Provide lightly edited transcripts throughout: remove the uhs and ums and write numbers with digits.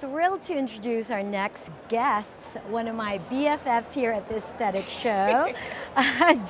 thrilled to introduce our next guests, one of my BFFs here at the Aesthetic Show,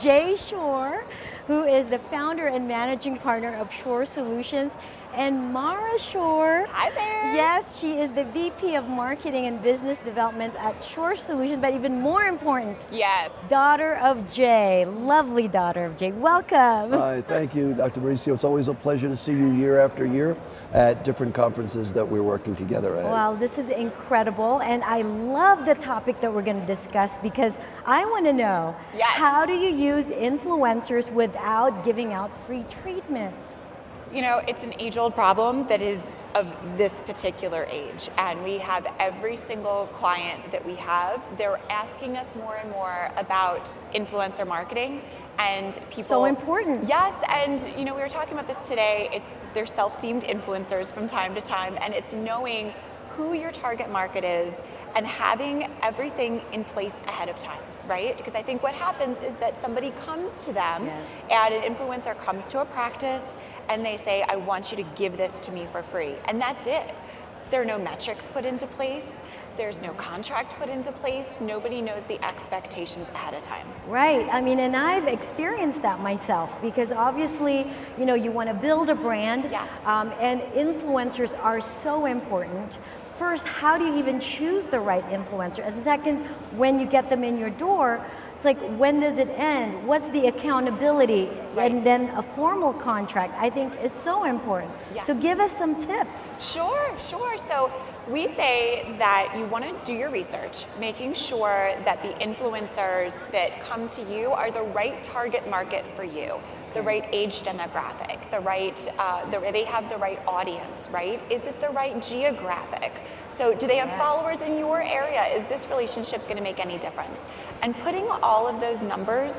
Jay Shorr, who is the founder and managing partner of Shorr Solutions, and Mara Shorr. Hi there. Yes, she is the VP of Marketing and Business Development at Shorr Solutions, but even more important, Yes. daughter of Jay, lovely daughter of Jay. Welcome. Hi, thank you, Dr. Mauricio. It's always a pleasure to see you year after year at different conferences that we're working together at. Well, this is incredible, and I love the topic that we're going to discuss because I want to know, Yes. how do you use influencers without giving out free treatments? You know, it's an age-old problem that is of this particular age, and we have every single client that we have, they're asking us more and more about influencer marketing, and people— So important. Yes, and you know, we were talking about this today, they're self-deemed influencers from time to time, and it's knowing who your target market is and having everything in place ahead of time, right? Because I think what happens is that somebody comes to them, Yes. and an influencer comes to a practice, and they say, I want you to give this to me for free. And that's it. There are no metrics put into place. There's no contract put into place. Nobody knows the expectations ahead of time. Right, I mean, and I've experienced that myself because obviously, you know, you want to build a brand, Yes. And influencers are so important. First, how do you even choose the right influencer? And second, when you get them in your door, it's like, when does it end? What's the accountability? Right. And then a formal contract, I think, is so important. Yes. So give us some tips. Sure. So we say that you want to do your research, making sure that the influencers that come to you are the right target market for you, the right age demographic, they have the right audience, right? Is it the right geographic? So do they have followers in your area? Is this relationship going to make any difference? And putting all of those numbers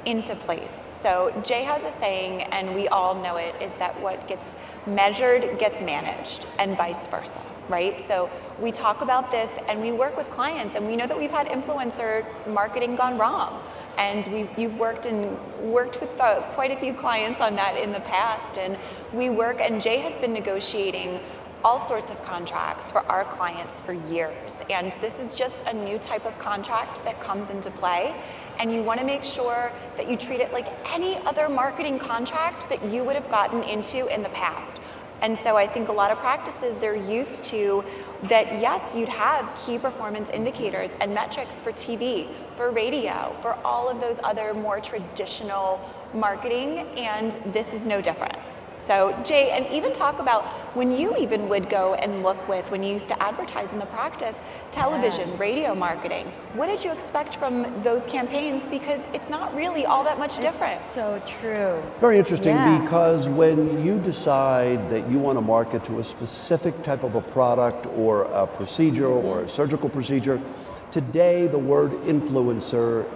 into place. So Jay has a saying, and we all know it, is that what gets measured gets managed, and vice versa, right? So we talk about this and we work with clients, and we know that we've had influencer marketing gone wrong. And you've worked with quite a few clients on that in the past, and we work, and Jay has been negotiating all sorts of contracts for our clients for years. And this is just a new type of contract that comes into play. And you want to make sure that you treat it like any other marketing contract that you would have gotten into in the past. And so I think a lot of practices, they're used to that, yes, you'd have key performance indicators and metrics for TV, for radio, for all of those other more traditional marketing, and this is no different. So Jay, and even talk about when you even would go and look with, when you used to advertise in the practice, television, radio marketing, what did you expect from those campaigns? Because it's not really all that much different. It's so true. Very interesting, Yeah. because when you decide that you want to market to a specific type of a product or a procedure or a surgical procedure, today the word influencer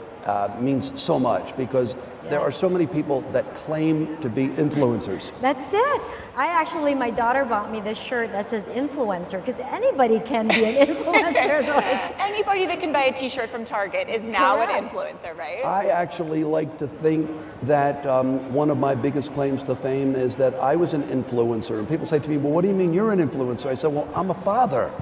means so much, because there are so many people that claim to be influencers. That's it. My daughter bought me this shirt that says influencer, because anybody can be an influencer. Like, Anybody that can buy a t-shirt from Target is now Correct. an influencer, right? I actually like to think that one of my biggest claims to fame is that I was an influencer. And people say to me, well, what do you mean you're an influencer? I said, well, I'm a father.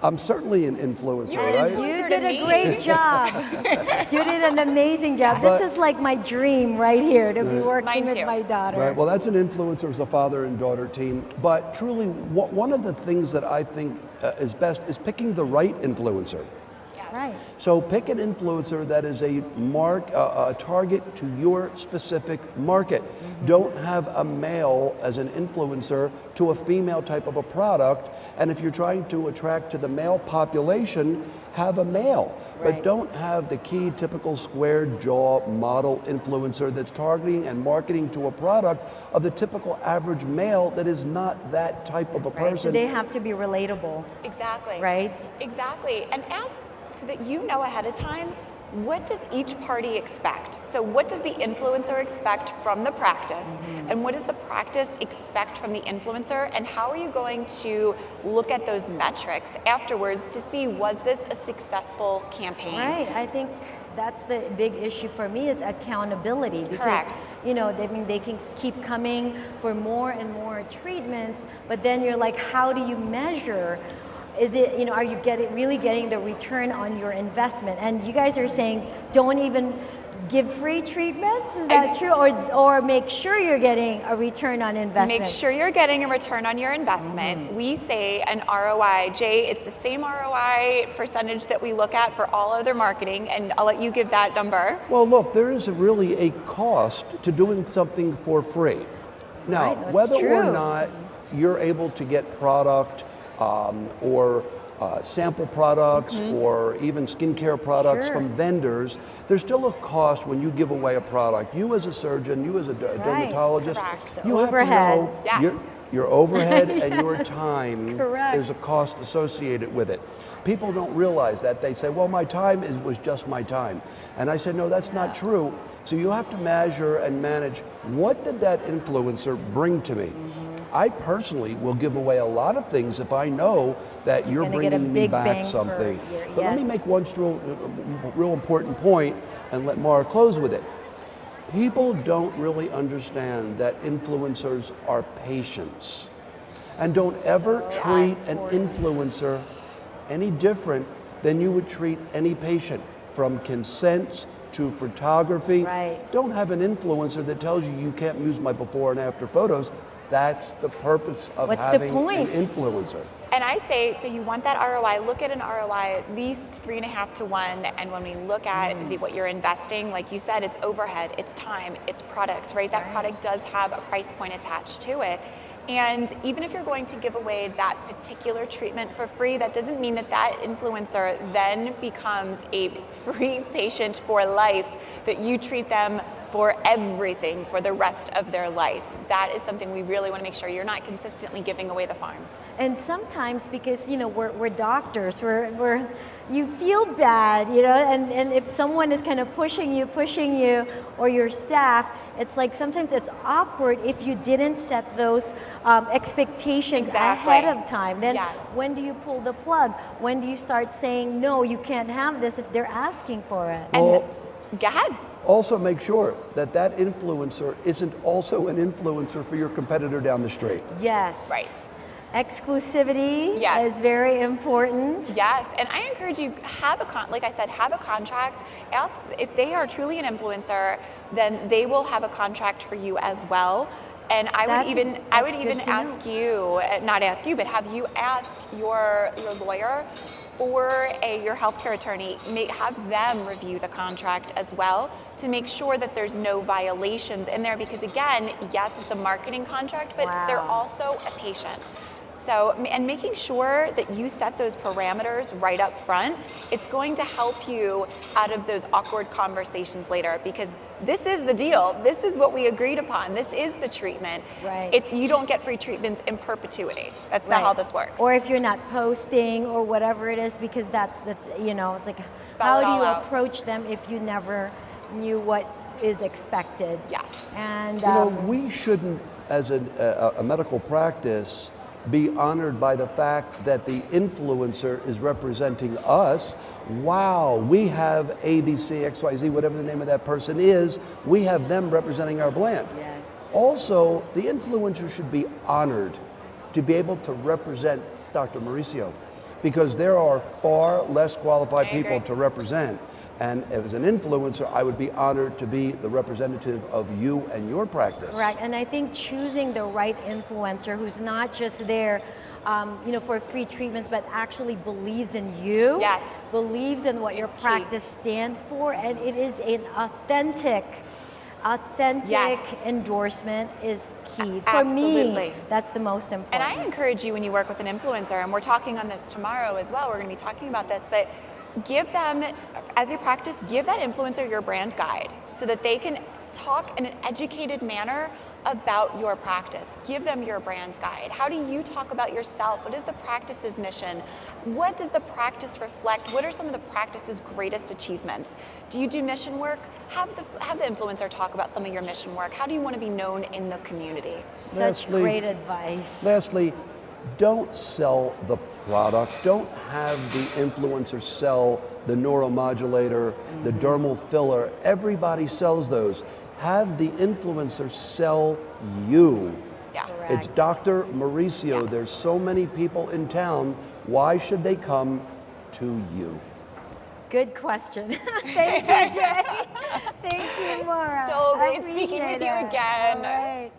I'm certainly an influencer, You're an right? influencer. you did to a me. great job. You did an amazing job. But- This is like my dream right here, to be working Mine with too. my daughter. Right, well, that's an influencer as a father and daughter team. But truly, one of the things that I think is best is picking the right influencer. Yes. Right. So pick an influencer that is a target to your specific market. Don't have a male as an influencer to a female type of a product. And if you're trying to attract to the male population, have a male. Right. But don't have the key typical square jaw model influencer that's targeting and marketing to a product of the typical average male that is not that type of a Right. So person. they have to be relatable, Exactly. right? Exactly. And ask so that you know ahead of time, what does each party expect? So what does the influencer expect from the practice? And what does the practice expect from the influencer? And how are you going to look at those metrics afterwards to see, was this a successful campaign? Right. I think that's the big issue for me, is accountability. Because, Correct. you know, they can keep coming for more and more treatments, but then you're like, how do you measure is it, are you really getting the return on your investment? And you guys are saying don't even give free treatments, is that true? Or make sure you're getting a return on investment? Make sure you're getting a return on your investment. We say an ROI, Jay, it's the same ROI percentage that we look at for all other marketing, and I'll let you give that number. Well, look, there is really a cost to doing something for free. Now, Right, that's whether or true. not you're able to get product or sample products or even skincare products Sure. from vendors, there's still a cost when you give away a product. You as a surgeon, you as a dermatologist, Correct. you have Overhead. to know Yes. your overhead and your time Correct. is a cost associated with it. People don't realize that. They say, well, my time was just my time. And I said, no, that's not true. So you have to measure and manage, what did that influencer bring to me? I personally will give away a lot of things if I know that you're gonna get a bringing me big back bang for something. your- But let me yes. make one real important point and let Mara close with it. People don't really understand that influencers are patients. And don't ever treat an influencer any different than you would treat any patient, from consents to photography. Right. Don't have an influencer that tells you you can't use my before and after photos. That's the purpose of What's the having point? an influencer. And I say, so you want that ROI, look at an ROI at least 3.5 to 1. And when we look at what you're investing, like you said, it's overhead, it's time, it's product, right? That product does have a price point attached to it. And even if you're going to give away that particular treatment for free, that doesn't mean that that influencer then becomes a free patient for life, that you treat them for everything for the rest of their life. That is something we really want to make sure you're not consistently giving away the farm. And sometimes, because we're doctors, we're you feel bad, and if someone is kind of pushing you, or your staff, it's like sometimes it's awkward if you didn't set those expectations Exactly. ahead of time. Then Yes. when do you pull the plug? When do you start saying, no, you can't have this if they're asking for it? And go ahead. Also make sure that that influencer isn't also an influencer for your competitor down the street. Yes. Right. Exclusivity Yes. is very important. Yes, and I encourage you, like I said, have a contract. Ask if they are truly an influencer, then they will have a contract for you as well. And I would even good to ask you, not ask you, but have you ask your lawyer for your healthcare attorney, have them review the contract as well to make sure that there's no violations in there, because again, yes, it's a marketing contract, but they're also a patient. So, and making sure that you set those parameters right up front, it's going to help you out of those awkward conversations later, because this is the deal. This is what we agreed upon. This is the treatment. Right. You don't get free treatments in perpetuity. That's not how this works. Or if you're not posting or whatever it is, because that's it's like, how it do all you out. approach them if you never knew what is expected? Yes. And We shouldn't, as a medical practice, be honored by the fact that the influencer is representing us. Wow, we have ABC, XYZ, whatever the name of that person is, we have them representing our brand. Yes. Also, the influencer should be honored to be able to represent Dr. Mauricio, because there are far less qualified people to represent. And as an influencer, I would be honored to be the representative of you and your practice. Right, and I think choosing the right influencer who's not just there, for free treatments, but actually believes in you, Yes. believes in what your practice stands for, and it is an authentic Yes. endorsement is key. For Absolutely. me, that's the most important. And I encourage you, when you work with an influencer, and we're talking on this tomorrow as well, we're going to be talking about this, but give them, as you practice, give that influencer your brand guide so that they can talk in an educated manner about your practice. Give them your brand guide. How do you talk about yourself? What is the practice's mission? What does the practice reflect? What are some of the practice's greatest achievements? Do you do mission work? Have the influencer talk about some of your mission work. How do you want to be known in the community? Such great advice. Lastly, don't sell the product. Don't have the influencer sell the neuromodulator, the dermal filler. Everybody sells those. Have the influencer sell you. Yeah. Correct. Correct. It's Dr. Mauricio. Yes. There's so many people in town. Why should they come to you? Good question. Thank you, Jay. Thank you, Maura. So I great speaking with appreciate you it. again. All right.